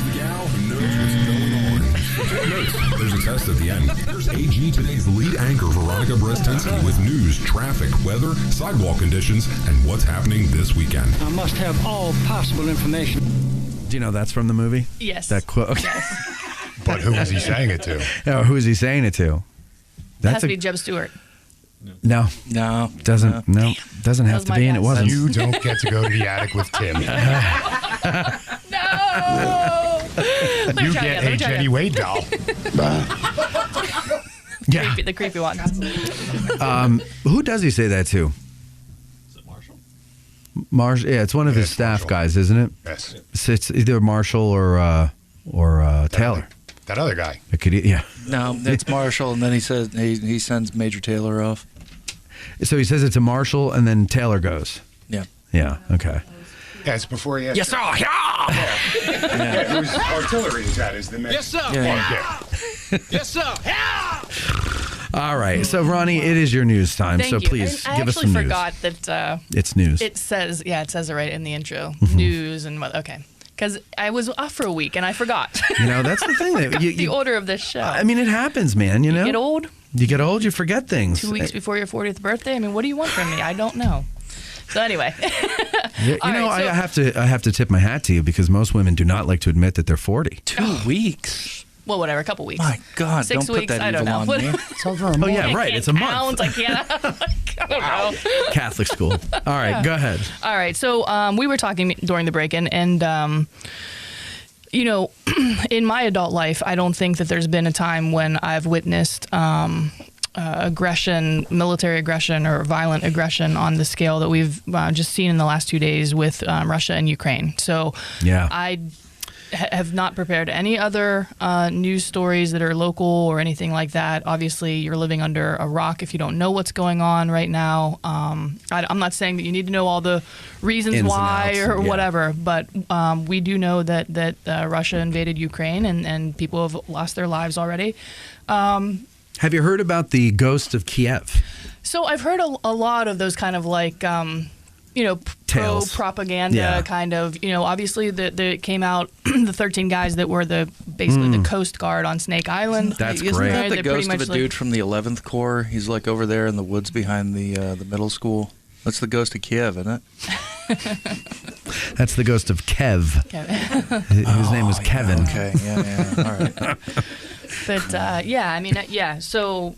the gal who knows what's going on. There's a test at the end. Here's AG Today's lead anchor, Veronica Brestensky, with news, traffic, weather, sidewalk conditions, and what's happening this weekend. I must have all possible information. Do you know that's from the movie? Yes. That quote. Okay. But who was he saying it to? Oh, who is he saying it to? It has to be Jeb Stewart. No. Doesn't have was to my be, and it guess. wasn't. You don't get to go to the attic with Tim. No. You get a Jenny Wade doll. Yeah. The creepy one. Who does he say that to? Is it Marshall? Marshall. Yeah, it's one of his staff guys, isn't it? Yes. It's either Marshall or Taylor. That other guy. It could, yeah. No, it's Marshall, and then he says he sends Major Taylor off. So he says it to Marshall, and then Taylor goes. Yeah. Yeah. Okay. Yeah, it's before he has. Yes, sir. Yeah. Yeah, it was artillery. That is the man. Yes, sir. Yeah. Yes, sir. All right. So Ronnie, it is your news time. Thank so you. please And give us I some actually news. forgot that It's news. it says it right in the intro. Mm-hmm. News and what? Okay. Because I was off for a week and I forgot. That's the thing. That the order of this show. I mean, it happens, man. You know, get old. You get old, you forget things. 2 weeks before your 40th birthday. I mean, what do you want from me? I don't know. So anyway, I have to tip my hat to you because most women do not like to admit that they're 40. 2 weeks. Well, whatever, a couple weeks. My God, 6 don't weeks. put that I don't evil know. on me. It's over a Oh month. yeah, right. It's a month. I can't. I don't know. Catholic school. All right, go ahead. All right. So we were talking during the break-in, and in my adult life, I don't think that there's been a time when I've witnessed aggression, military aggression, or violent aggression on the scale that we've just seen in the last 2 days with Russia and Ukraine. So Yeah. I have not prepared any other news stories that are local or anything like that. Obviously, you're living under a rock if you don't know what's going on right now. I'm not saying that you need to know all the reasons Ins and why outs, or yeah. whatever, but we do know that Russia invaded Ukraine and people have lost their lives already. Have you heard about the ghost of Kiev? So I've heard a lot of those kind of like, Tales. pro-propaganda Yeah. kind of, obviously it came out, the 13 guys that were basically the Coast Guard on Snake Island. That's Isn't great. that the They're ghost pretty of a much dude from the 11th Corps? He's like over there in the woods behind the middle school. That's the ghost of Kiev, isn't it? That's the ghost of Kev. Whose name was Kevin. Okay, yeah, all right. But so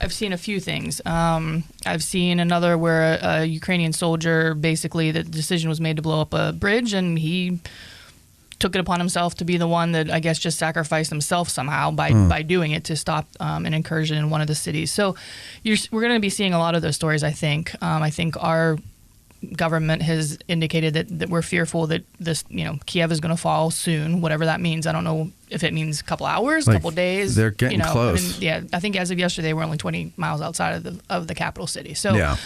I've seen a few things. I've seen another where a Ukrainian soldier, basically the decision was made to blow up a bridge, and he took it upon himself to be the one that I guess just sacrificed himself somehow by doing it to stop an incursion in one of the cities. So we're going to be seeing a lot of those stories, I think. I think our government has indicated that we're fearful that this, Kiev is going to fall soon, whatever that means. I don't know if it means a couple hours, a couple days. They're getting close. I think as of yesterday, we're only 20 miles outside of the capital city. So,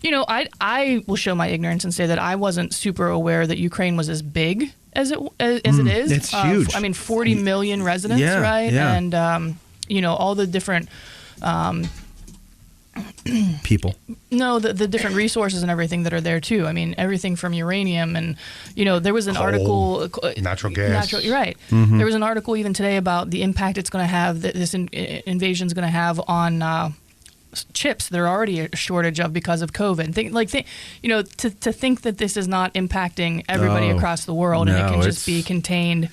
I will show my ignorance and say that I wasn't super aware that Ukraine was as big as it is. It's huge. 40 million residents, right? Yeah. And, all the different people. No, the different resources and everything that are there too. I mean, everything from uranium and, there was an article. Natural gas. You're right. Mm-hmm. There was an article even today about the impact it's going to have, that this invasion is going to have on chips. There are already a shortage of because of COVID. To think that this is not impacting everybody across the world and it can just be contained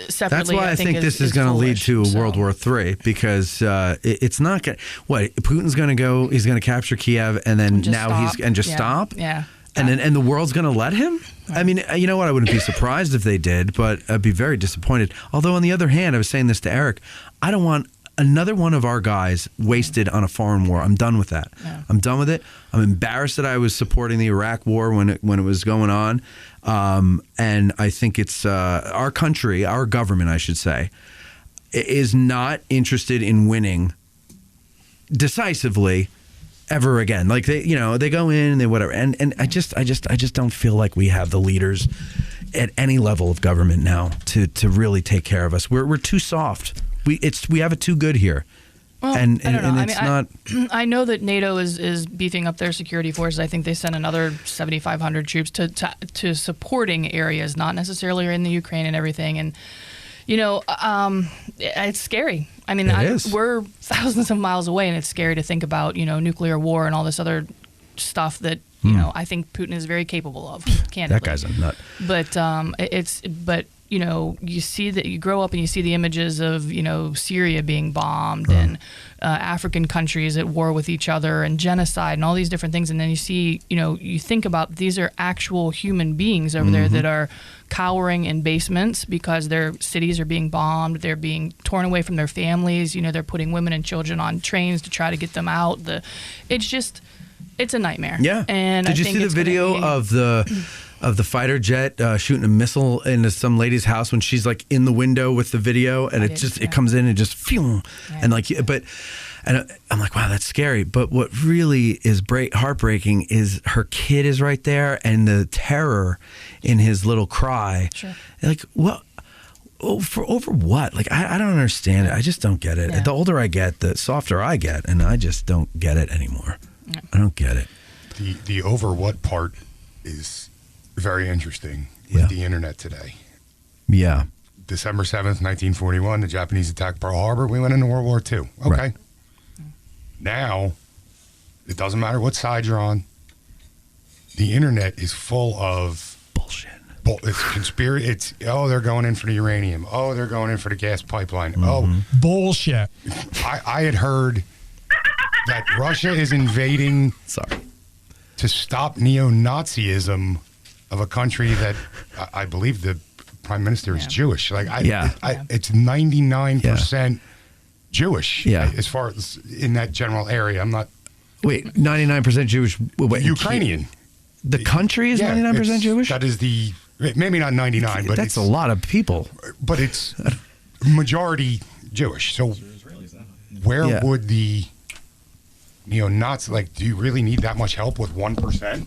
separately. That's why I think this is going to lead to World War III, because it's not going. What, Putin's going to go? He's going to capture Kiev, and then stop. Yeah. And the world's going to let him? Right. I mean, you know what? I wouldn't be surprised if they did, but I'd be very disappointed. Although on the other hand, I was saying this to Eric, I don't want another one of our guys wasted on a foreign war. I'm done with that. Yeah. I'm done with it. I'm embarrassed that I was supporting the Iraq war when it was going on. And I think it's our country, our government, I should say, is not interested in winning decisively ever again. Like they go in and they whatever. And I just don't feel like we have the leaders at any level of government now to really take care of us. We're too soft. We have it too good here. Well, and I don't know. it's not. I know that NATO is beefing up their security forces. I think they sent another 7,500 troops to supporting areas, not necessarily in the Ukraine and everything. And it's scary. I mean, we're thousands of miles away, and it's scary to think about nuclear war and all this other stuff that I think Putin is very capable of. Candidly, that guy's a nut. But you see that, you grow up and you see the images of, Syria being bombed and African countries at war with each other and genocide and all these different things. And then you see, you think about these are actual human beings over there that are cowering in basements because their cities are being bombed. They're being torn away from their families. They're putting women and children on trains to try to get them out. It's a nightmare. Yeah. And did you see the video of the fighter jet shooting a missile into some lady's house when she's like in the window with the video, and it comes in and just phew, and I'm like, wow, that's scary. But what really is heartbreaking is her kid is right there, and the terror in his little cry. Sure. Like, what? Over what? Like, I don't understand it. I just don't get it. Yeah. The older I get, the softer I get, and I just don't get it anymore. Yeah. I don't get it. The over what part is very interesting with the internet today. Yeah. December 7th, 1941, the Japanese attacked Pearl Harbor. We went into World War II. Okay. Right. Now, it doesn't matter what side you're on. The internet is full of bullshit. It's conspiracy. It's, they're going in for the uranium. Oh, they're going in for the gas pipeline. Mm-hmm. Oh, bullshit. I had heard that Russia is invading to stop neo-Nazism of a country that I believe the prime minister is Jewish. Like, it's 99% Jewish. Yeah. As far as in that general area, I'm not. Wait, 99% Jewish. Wait, Ukrainian. The country is 99% Jewish. That is maybe not 99, but that's a lot of people. But it's majority Jewish. So where would the neo-Nazi, like, do you really need that much help with 1%?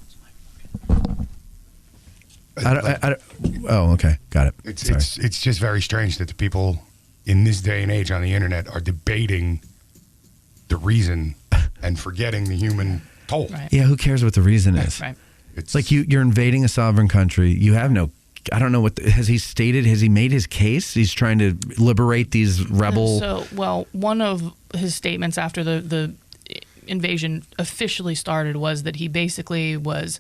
Okay, got it. It's just very strange that the people in this day and age on the internet are debating the reason and forgetting the human toll. Right. Yeah, who cares what the reason is? Right. It's like you're invading a sovereign country. You have no. I don't know what has he stated. Has he made his case? He's trying to liberate these rebel. One of his statements after the invasion officially started was that he basically was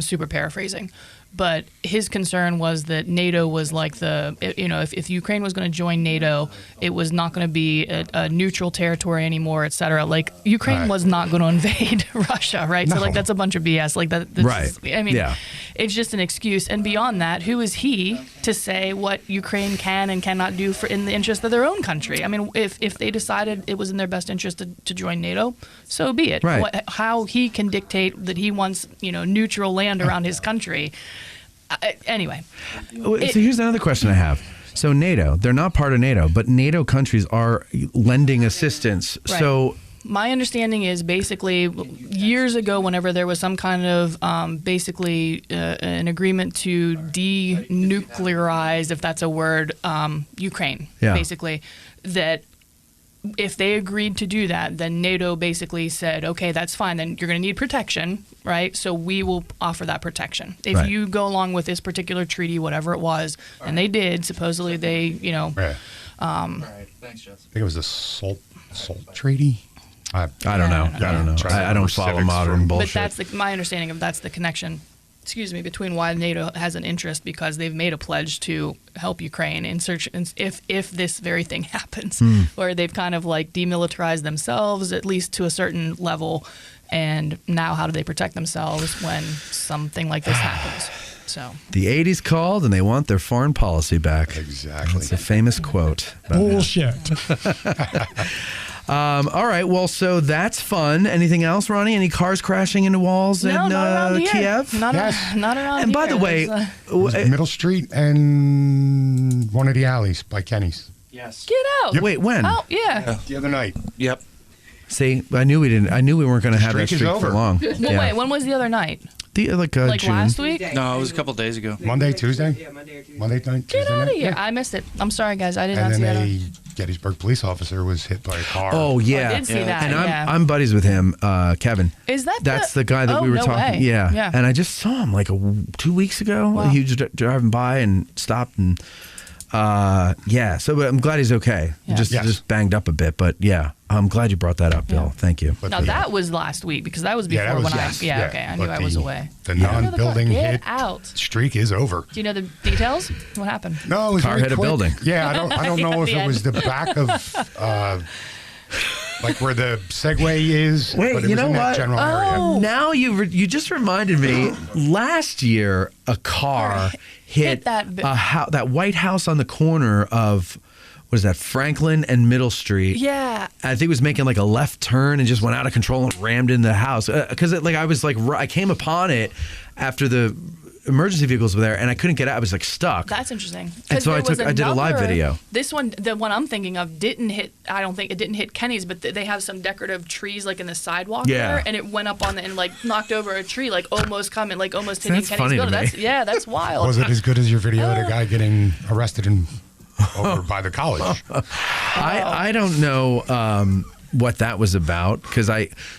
super paraphrasing. But his concern was that NATO was like if Ukraine was going to join NATO, it was not going to be a neutral territory anymore, et cetera. Like, Ukraine was not going to invade Russia, right? No. So, like, that's a bunch of BS. Like, that. Right. it's just an excuse. And beyond that, who is he to say what Ukraine can and cannot do in the interest of their own country? I mean, if they decided it was in their best interest to join NATO, so be it. Right. How he can dictate that he wants, neutral land around his country. Anyway. So here's another question I have. So NATO, they're not part of NATO, but NATO countries are lending assistance. Right. So my understanding is basically years ago, whenever there was some kind of an agreement to denuclearize, if that's a word, Ukraine, basically, that if they agreed to do that, then NATO basically said, okay, that's fine. Then you're going to need protection, right? So we will offer that protection. If you go along with this particular treaty, whatever it was, and they did, supposedly they, Right. Thanks, Jess. I think it was the SALT Treaty. I don't know. I don't follow modern bullshit. But that's my understanding of that's the connection. Between why NATO has an interest, because they've made a pledge to help Ukraine in search if this very thing happens, where they've kind of like demilitarized themselves at least to a certain level, and now how do they protect themselves when something like this happens? So the 80s called and they want their foreign policy back. Exactly. It's a famous quote. Bullshit. All right. Well, so that's fun. Anything else, Ronnie? Any cars crashing into walls in not around here. Kiev? Not around And here. by the way, It was Middle Street and one of the alleys by Kenny's. Yes. Get out. Yep. Wait, when? Oh, yeah. The other night. Yep. See, I knew we weren't going to have that streak is streak for over. long. Well, wait, when was the other night? Like Like June. last week? No, it was a couple days ago. Monday, Tuesday? Yeah, Monday or Tuesday. Monday night, Get Tuesday out of night. here. Yeah. I missed it. I'm sorry, guys. I did And not see then that. a Gettysburg police officer was hit by a car. Oh yeah, I did see that, and yeah. I'm buddies with him, Kevin. Is that That's the guy that oh, we were no talking? way. Yeah, and I just saw him like 2 weeks ago. Wow. He was driving by and stopped and So but I'm glad he's okay. Yeah. Just banged up a bit, but yeah, I'm glad you brought that up, Bill. Thank you. Now that was last week because that was before okay, I knew I was away. The non-building Get hit out. streak is over. Do you know the details? What happened? No, it was Car very hit a quick. building. Yeah, I don't know if the it was the back of like where the Segway is. Wait, but it you was know in that what? general area. Now you just reminded me. Last year, a car hit that White House on the corner of what is that, Franklin and Middle Street. Yeah. I think it was making like a left turn and just went out of control and rammed into the house. Because I came upon it after the emergency vehicles were there and I couldn't get out. I was like stuck. That's interesting. And so I did a live video. This one, the one I'm thinking of, didn't hit. I don't think it didn't hit Kenny's, but they have some decorative trees like in the sidewalk there, and it went up on and like knocked over a tree, like almost hitting That's Kenny's funny building. to me. That's wild. Was it as good as your video of the guy getting arrested over by the college? I don't know what that was about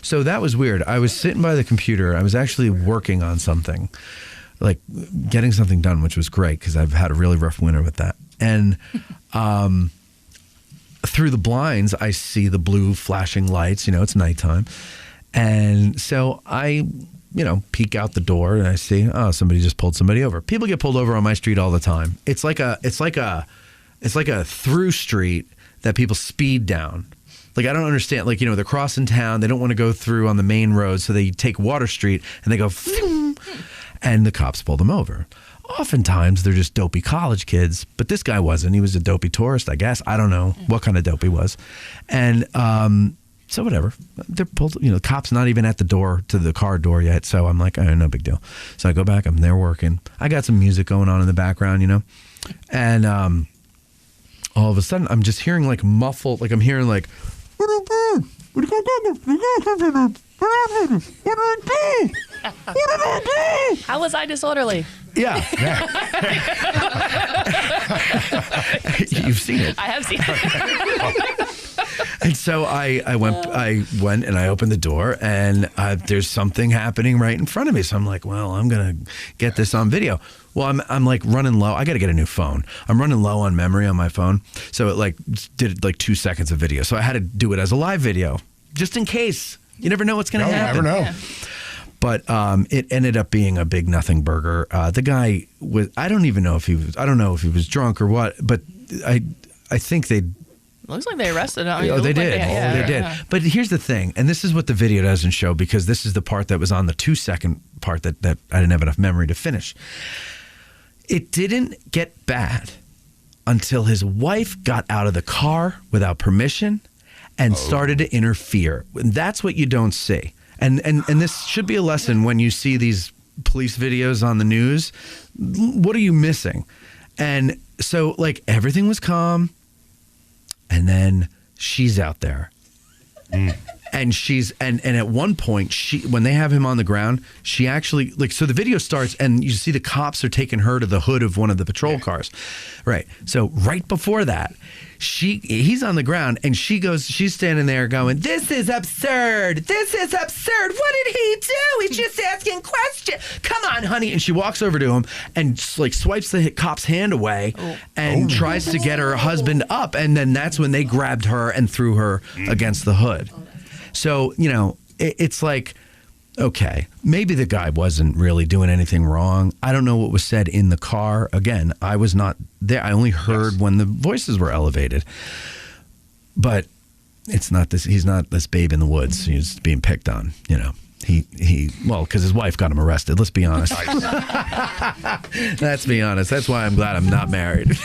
so that was weird. I was sitting by the computer. I was actually working on something, like getting something done, which was great because I've had a really rough winter with that. And through the blinds, I see the blue flashing lights. It's nighttime, and so I peek out the door and I see, somebody just pulled somebody over. People get pulled over on my street all the time. It's like a through street that people speed down. Like, I don't understand. Like, they're crossing town. They don't want to go through on the main road, so they take Water Street and they go, and the cops pull them over. Oftentimes, they're just dopey college kids, but this guy wasn't. He was a dopey tourist, I guess. I don't know what kind of dope he was. And so whatever. They're pulled. The cop's not even at the door to the car door yet. So I'm like, no big deal. So I go back. I'm there working. I got some music going on in the background, and all of a sudden, I'm just hearing like muffled. Like I'm hearing like. How was I disorderly? Yeah. You've seen it. I have seen it. And so I went and I opened the door and there's something happening right in front of me. So I'm like, well, I'm going to get this on video. Well, I'm like running low. I got to get a new phone. I'm running low on memory on my phone. So it did 2 seconds of video. So I had to do it as a live video just in case. You never know what's going to happen. You never know. Yeah. But it ended up being a big nothing burger. The guy was, I don't know if he was drunk or what, but I think Looks like they arrested him. Oh, they did. They did. Yeah. But here's the thing, and this is what the video doesn't show, because this is the part that was on the 2-second part that I didn't have enough memory to finish. It didn't get bad until his wife got out of the car without permission and started to interfere. And that's what you don't see. And this should be a lesson when you see these police videos on the news. What are you missing? And so, like, everything was calm, and then she's out there. And she's and at one point, when they have him on the ground, she actually, like, so the video starts and you see the cops are taking her to the hood of one of the patrol cars. Right. So right before that, he's on the ground and she's standing there going, "This is absurd. This is absurd. What did he do? He's just asking questions. Come on, honey." And she walks over to him and like swipes the cop's hand away and tries to get her husband up. And then that's when they grabbed her and threw her against the hood. So, you know, it's like, okay, maybe the guy wasn't really doing anything wrong. I don't know what was said in the car. Again, I was not there. I only heard when the voices were elevated. But it's not this. He's not this babe in the woods. He's being picked on, you know. Well, because his wife got him arrested. Let's be honest. Let's be honest. That's why I'm glad I'm not married.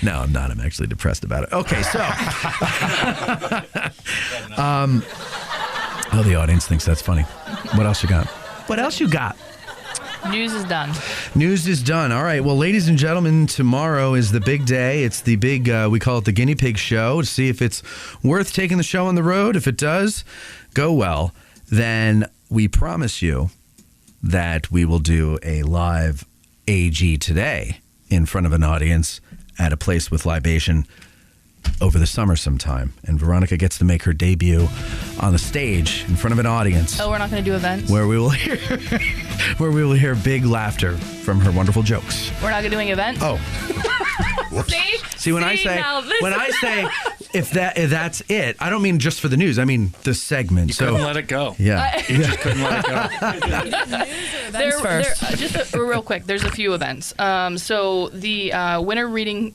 No, I'm not. I'm actually depressed about it. Okay, so. Oh, the audience thinks that's funny. What else you got? What else you got? News is done. News is done. All right. Well, ladies and gentlemen, tomorrow is the big day. It's the big, we call it the guinea pig show, to see if it's worth taking the show on the road. If it does go well, then we promise you that we will do a live AG today in front of an audience at a place with libation over the summer sometime. And Veronica gets to make her debut on the stage in front of an audience. Oh, we're not going to do events? Where we will hear big laughter from her wonderful jokes. We're not doing events? Oh. See, when I say if that's it, I don't mean just for the news. I mean the segment. You couldn't let it go. Yeah. You just couldn't let it go. Just real quick, there's a few events. So the winter reading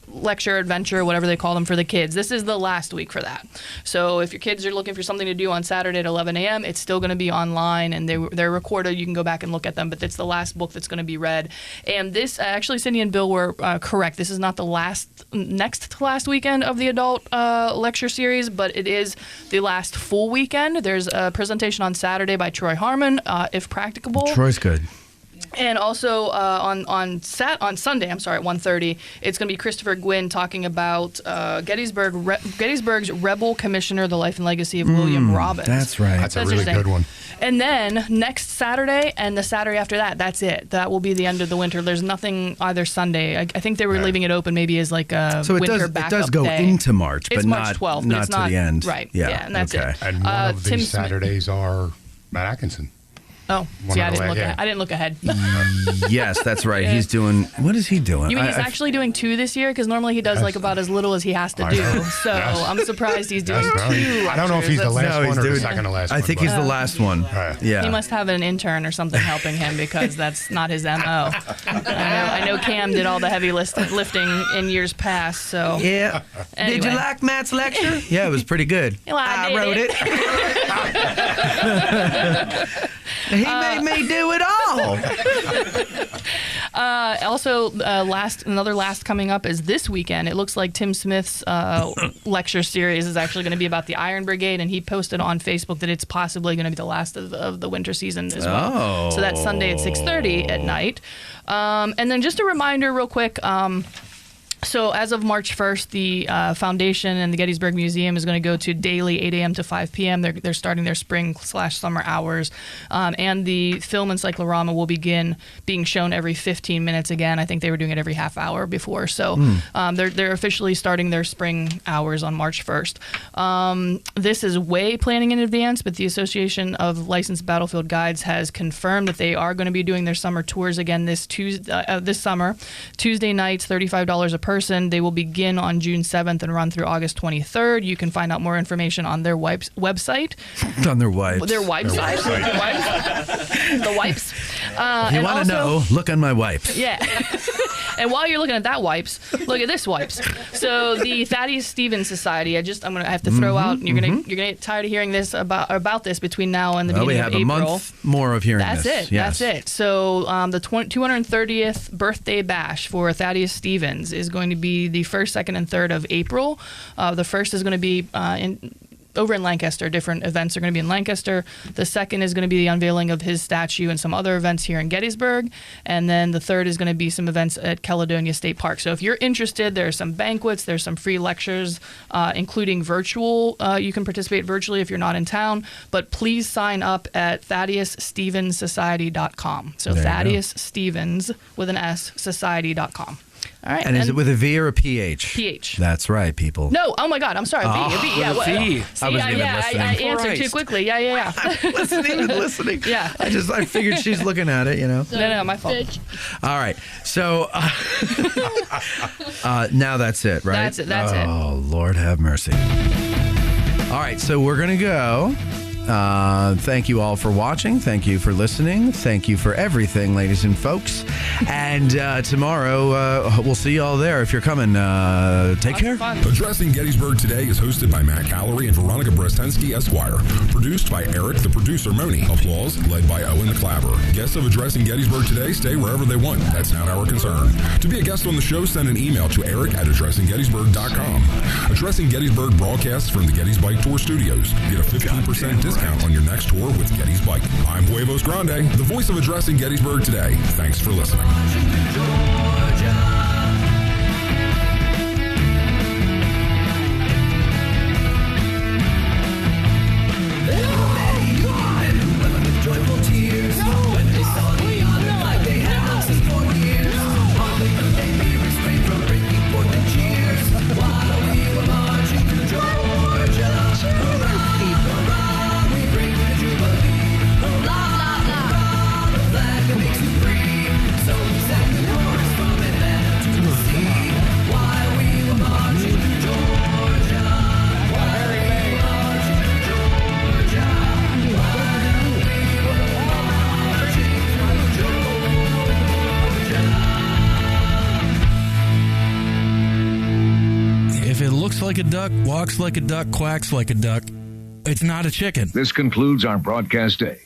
lecture, adventure, whatever they call them for the kids. This is the last week for that. So if your kids are looking for something to do on Saturday at 11 a.m., it's still going to be online, and they're recorded. You can go back and look at them, but it's the last book that's going to be read. And this, actually, Cindy and Bill were correct. This is not the next to last weekend of the adult lecture series, but it is the last full weekend. There's a presentation on Saturday by Troy Harmon, if practicable. Troy's good. And also on Sunday, at 1:30, it's going to be Christopher Gwynn talking about Gettysburg's Rebel Commissioner, the life and legacy of William Robbins. That's right. That's a really good one. And then next Saturday and the Saturday after that, that's it. That will be the end of the winter. There's nothing either Sunday. I think they were leaving it open maybe as like a winter backup day. So it does go into March, but it's not March 12th, not to the end. Right. Yeah, and that's it. And one of these Saturdays are Matt Atkinson. Oh, see, I didn't look ahead. Yes, that's right. He's doing. What is he doing? You mean he's actually doing 2 this year? Because normally he does like about as little as he has to do. So I'm surprised he's doing 2. I don't know if he's the last one or the second to last one. I think he's the last one. Yeah. He must have an intern or something helping him, because that's not his MO. I know Cam did all the heavy lifting in years past. So yeah. Anyway. Did you like Matt's lecture? Yeah, it was pretty good. Well, I wrote it. He made me do it all. Also, another last coming up is this weekend. It looks like Tim Smith's lecture series is actually going to be about the Iron Brigade, and he posted on Facebook that it's possibly going to be the last of the winter season as well. Oh. So that's Sunday at 6:30 at night. And then just a reminder real quick, so as of March 1st, the Foundation and the Gettysburg Museum is going to go to daily 8 a.m. to 5 p.m. They're starting their spring/summer hours. And the film Encyclorama will begin being shown every 15 minutes again. I think they were doing it every half hour before. So they're officially starting their spring hours on March 1st. This is way planning in advance, but the Association of Licensed Battlefield Guides has confirmed that they are going to be doing their summer tours again this summer. Tuesday nights, $35 a person. person. They will begin on June 7th and run through August 23rd. You can find out more information on their website. On their wipes. Their website. The wipes. If you want to know, look on my wipes. Yeah. And while you're looking at that wipes, look at this wipes. So the Thaddeus Stevens Society. I have to throw out. You're gonna get tired of hearing this about this between now and the beginning of April. We have a month more of hearing this. Yes. That's it. So the 230th birthday bash for Thaddeus Stevens is going to be the 1st, 2nd, and 3rd of April. The first is going to be over in Lancaster. Different events are going to be in Lancaster. The second is going to be the unveiling of his statue and some other events here in Gettysburg. And then the third is going to be some events at Caledonia State Park. So if you're interested, there are some banquets, there's some free lectures, including virtual. You can participate virtually if you're not in town. But please sign up at ThaddeusStevensSociety.com. So Thaddeus Stevens with an S, society.com. All right. And is it with a V or a PH? PH. That's right, people. No, oh my God, I'm sorry. A V. Yeah, with a V. See, I wasn't even listening. I answered too quickly. Yeah. I'm listening. Yeah. I figured she's looking at it, No, my fault. All right. So now that's it, right? That's it. Oh, Lord have mercy. All right, so we're going to go. Thank you all for watching. Thank you for listening. Thank you for everything, ladies and folks. And tomorrow, we'll see you all there. If you're coming, take care. Addressing Gettysburg Today is hosted by Matt Callery and Veronica Brestensky, Esquire. Produced by Eric, the producer, Moni. Applause led by Owen the Clabber. Guests of Addressing Gettysburg Today stay wherever they want. That's not our concern. To be a guest on the show, send an email to eric@addressinggettysburg.com. Addressing Gettysburg broadcasts from the Gettys Bike Tour Studios. Get a 15% discount on your next tour with Gettys Bike. I'm Huevos Grande, the voice of Addressing Gettysburg Today. Thanks for listening. Like a duck, walks like a duck, quacks like a duck. It's not a chicken. This concludes our broadcast day.